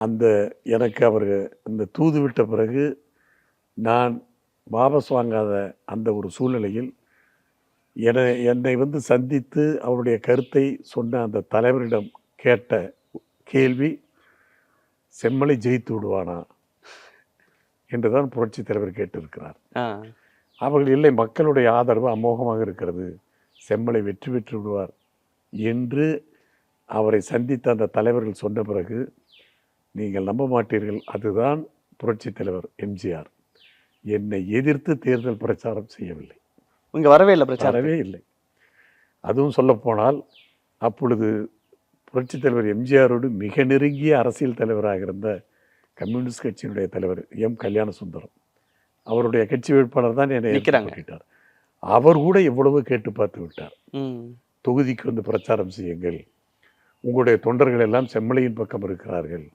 அந்த எனக்கு அவர் அந்த தூது விட்ட பிறகு நான் வாபஸ் வாங்காத அந்த ஒரு சூழ்நிலையில் என்னை வந்து சந்தித்து அவருடைய கருத்தை சொன்ன அந்த தலைவரிடம் கேட்ட கேள்வி, செம்மலை ஜெயித்து விடுவானா என்றுதான் புரட்சி தலைவர் கேட்டிருக்கிறார். அவர்கள் இல்லை, மக்களுடைய ஆதரவு அமோகமாக இருக்கிறது, செம்மலை வெற்றி பெற்று விடுவார் என்று அவரை சந்தித்த அந்த தலைவர்கள் சொன்ன பிறகு நீங்கள் நம்ப மாட்டீர்கள், அதுதான் புரட்சி தலைவர் எம்ஜிஆர் என்னை எதிர்த்து தேர்தல் பிரச்சாரம் செய்யவில்லை. இங்கே வரவே இல்லை, பிரச்சாரமே இல்லை. அதுவும் சொல்லப்போனால் அப்பொழுது புரட்சித் தலைவர் எம்ஜிஆரோடு மிக நெருங்கிய அரசியல் தலைவராக இருந்த கம்யூனிஸ்ட் கட்சியினுடைய தலைவர் எம் கல்யாண சுந்தரம், அவருடைய கட்சி வேட்பாளர் தான் என்னை கேட்டார். அவர் கூட எவ்வளவு கேட்டு பார்த்து விட்டார். தொகுதிக்கு வந்து பிரச்சாரம் செய்யுங்கள், உங்களுடைய தொண்டர்கள் எல்லாம் செம்மலையின் பக்கம் இருக்கிறார்கள்,